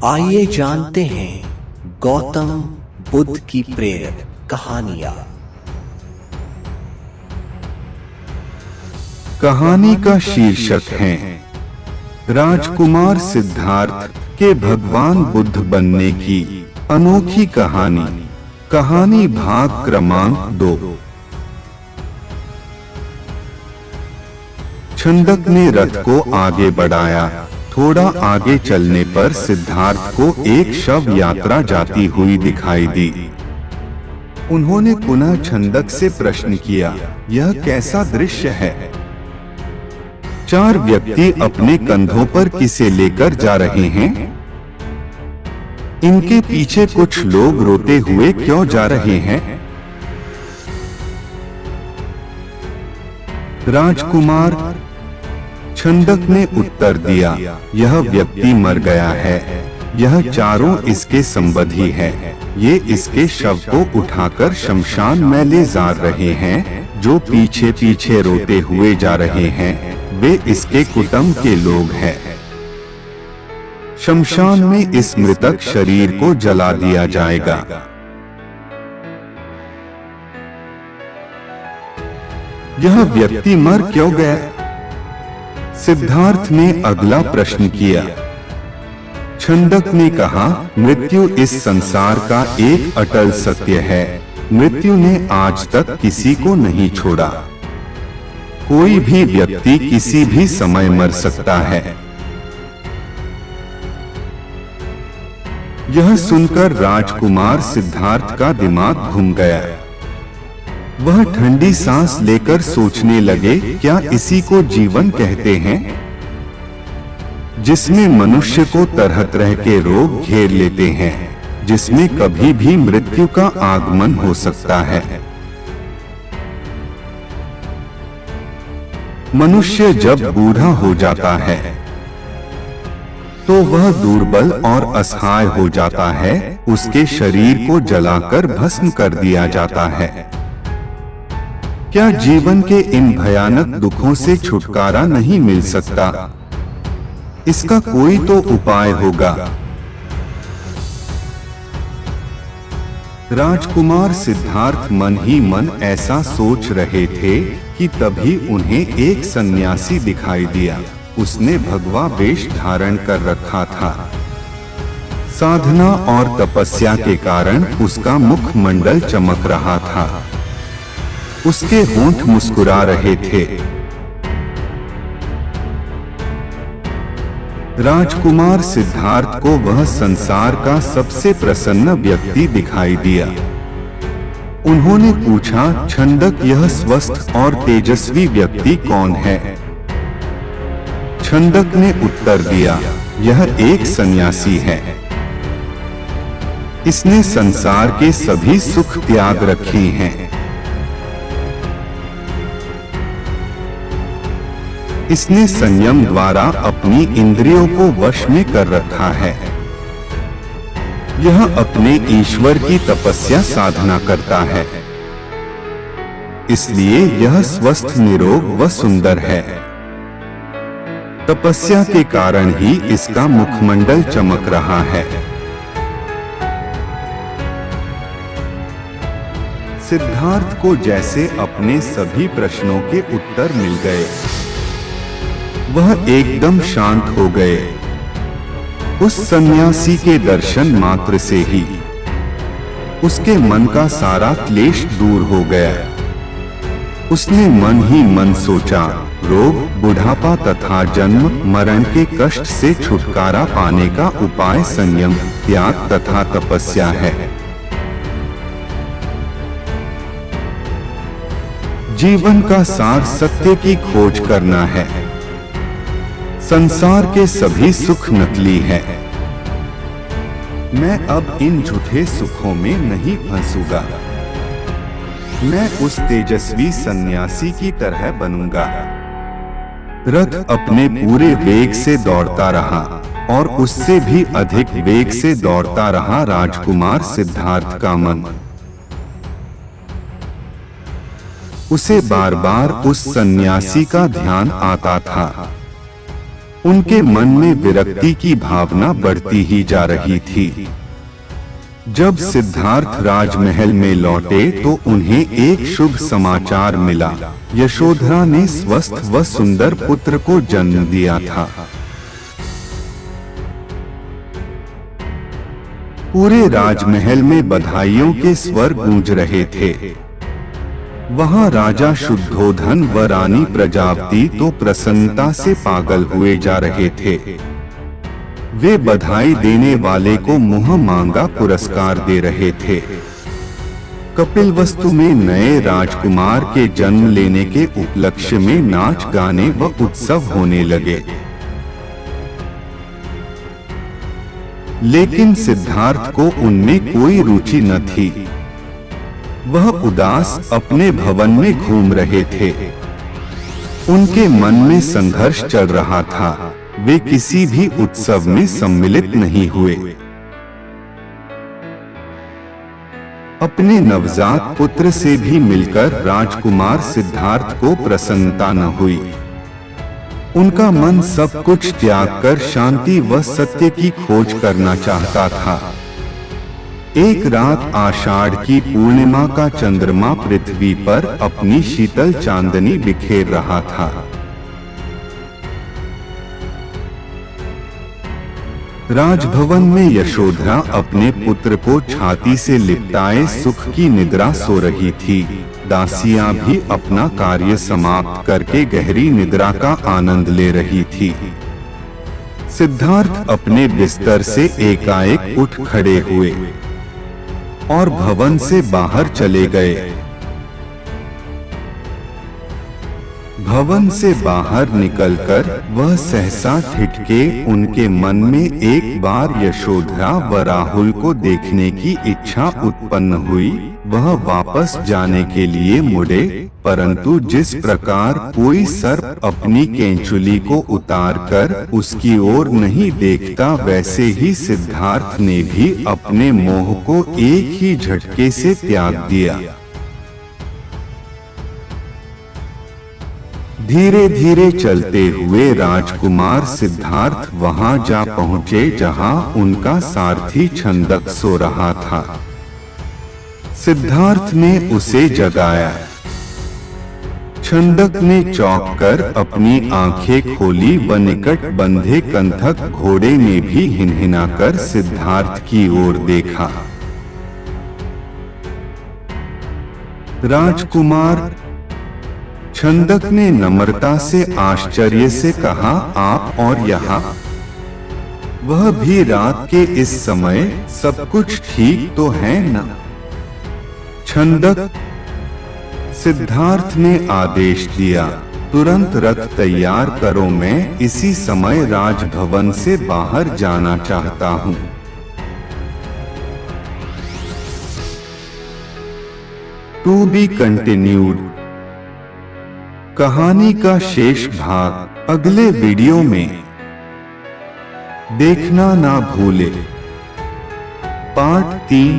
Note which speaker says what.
Speaker 1: आइए जानते हैं गौतम बुद्ध की प्रेरक कहानियां।
Speaker 2: कहानी का शीर्षक है राजकुमार सिद्धार्थ के भगवान बुद्ध बनने की अनोखी कहानी। कहानी भाग क्रमांक 2। छंदक ने रथ को आगे बढ़ाया। थोड़ा आगे चलने पर सिद्धार्थ को एक शव यात्रा जाती हुई दिखाई दी। उन्होंने पुनः छंदक से प्रश्न किया, यह कैसा दृश्य है? 4 व्यक्ति अपने कंधों पर किसे लेकर जा रहे हैं? इनके पीछे कुछ लोग रोते हुए क्यों जा रहे हैं? राजकुमार, छंदक ने उत्तर दिया, यह व्यक्ति मर गया है। यह चारों इसके संबंधी हैं। ये इसके शव को उठाकर शमशान में ले जा रहे हैं। जो पीछे पीछे रोते हुए जा रहे हैं वे इसके कुटुंब के लोग हैं। शमशान में इस मृतक शरीर को जला दिया जाएगा। यह व्यक्ति मर क्यों गया? सिद्धार्थ ने अगला प्रश्न किया। छंदक ने कहा, मृत्यु इस संसार का एक अटल सत्य है। मृत्यु ने आज तक किसी को नहीं छोड़ा। कोई भी व्यक्ति किसी भी समय मर सकता है। यह सुनकर राजकुमार सिद्धार्थ का दिमाग घूम गया। वह ठंडी सांस लेकर सोचने लगे, क्या इसी को जीवन कहते हैं, जिसमें मनुष्य को तरह तरह के रोग घेर लेते हैं, जिसमें कभी भी मृत्यु का आगमन हो सकता है। मनुष्य जब बूढ़ा हो जाता है तो वह दुर्बल और असहाय हो जाता है। उसके शरीर को जलाकर भस्म कर दिया जाता है। क्या जीवन के इन भयानक दुखों से छुटकारा नहीं मिल सकता? इसका कोई तो उपाय होगा। राजकुमार सिद्धार्थ मन ही मन ऐसा सोच रहे थे कि तभी उन्हें एक सन्यासी दिखाई दिया। उसने भगवा वेश धारण कर रखा था। साधना और तपस्या के कारण उसका मुखमंडल चमक रहा था। उसके होंठ मुस्कुरा रहे थे। राजकुमार सिद्धार्थ को वह संसार का सबसे प्रसन्न व्यक्ति दिखाई दिया। उन्होंने पूछा, छंदक, यह स्वस्थ और तेजस्वी व्यक्ति कौन है? छंदक ने उत्तर दिया, यह एक सन्यासी है। इसने संसार के सभी सुख त्याग रखे हैं। इसने संयम द्वारा अपनी इंद्रियों को वश में कर रखा है। यह अपने ईश्वर की तपस्या साधना करता है। इसलिए यह स्वस्थ, निरोग व सुंदर है। तपस्या के कारण ही इसका मुखमंडल चमक रहा है। सिद्धार्थ को जैसे अपने सभी प्रश्नों के उत्तर मिल गए। वह एकदम शांत हो गए। उस सन्यासी के दर्शन मात्र से ही उसके मन का सारा क्लेश दूर हो गया। उसने मन ही मन सोचा, रोग, बुढ़ापा तथा जन्म मरण के कष्ट से छुटकारा पाने का उपाय संयम, त्याग तथा तपस्या है। जीवन का सार सत्य की खोज करना है। संसार के सभी सुख नकली है। मैं अब इन झूठे सुखों में नहीं फंसूंगा। मैं उस तेजस्वी सन्यासी की तरह बनूंगा। रथ अपने पूरे वेग से दौड़ता रहा और उससे भी अधिक वेग से दौड़ता रहा राजकुमार सिद्धार्थ का मन। उसे बार बार उस सन्यासी का ध्यान आता था। उनके मन में विरक्ति की भावना बढ़ती ही जा रही थी। जब सिद्धार्थ राजमहल में लौटे तो उन्हें एक शुभ समाचार मिला। यशोधरा ने स्वस्थ व सुंदर पुत्र को जन्म दिया था। पूरे राजमहल में बधाइयों के स्वर गूंज रहे थे। वहां राजा शुद्धोधन व रानी प्रजापति तो प्रसन्नता से पागल हुए जा रहे थे। वे बधाई देने वाले को मुंह मांगा पुरस्कार दे रहे थे। कपिलवस्तु में नए राजकुमार के जन्म लेने के उपलक्ष्य में नाच गाने व उत्सव होने लगे। लेकिन सिद्धार्थ को उनमें कोई रुचि न थी। वह उदास अपने भवन में घूम रहे थे। उनके मन में संघर्ष चल रहा था। वे किसी भी उत्सव में सम्मिलित नहीं हुए। अपने नवजात पुत्र से भी मिलकर राजकुमार सिद्धार्थ को प्रसन्नता न हुई। उनका मन सब कुछ त्याग कर शांति व सत्य की खोज करना चाहता था। एक रात आषाढ़ की पूर्णिमा का चंद्रमा पृथ्वी पर अपनी शीतल चांदनी बिखेर रहा था। राजभवन में यशोधरा अपने पुत्र को छाती से लिपटाए सुख की निद्रा सो रही थी। दासियां भी अपना कार्य समाप्त करके गहरी निद्रा का आनंद ले रही थी। सिद्धार्थ अपने बिस्तर से एकाएक उठ खड़े हुए और भवन से बाहर चले गए। भवन से बाहर निकलकर वह सहसा ठिठके। उनके मन में एक बार यशोधरा व राहुल को देखने की इच्छा उत्पन्न हुई। वह वापस जाने के लिए मुड़े, परंतु जिस प्रकार कोई सर्प अपनी केंचुली को उतारकर उसकी ओर नहीं देखता, वैसे ही सिद्धार्थ ने भी अपने मोह को एक ही झटके से त्याग दिया। धीरे धीरे चलते हुए राजकुमार सिद्धार्थ वहां जा पहुंचे जहां उनका सारथी छंदक सो रहा था। सिद्धार्थ ने उसे जगाया। छंदक ने चौंक कर अपनी आंखें खोली व निकट बंधे कंधक घोड़े ने भी हिनहिनाकर सिद्धार्थ की ओर देखा। राजकुमार, छंदक ने नम्रता से आश्चर्य से कहा, आप और यहाँ? वह भी रात के इस समय? सब कुछ ठीक तो है न? छंदक, सिद्धार्थ ने आदेश दिया, तुरंत रथ तैयार करो, मैं इसी समय राजभवन से बाहर जाना चाहता हूँ। To be continued. कहानी का शेष भाग अगले वीडियो में देखना ना भूले। पार्ट 3।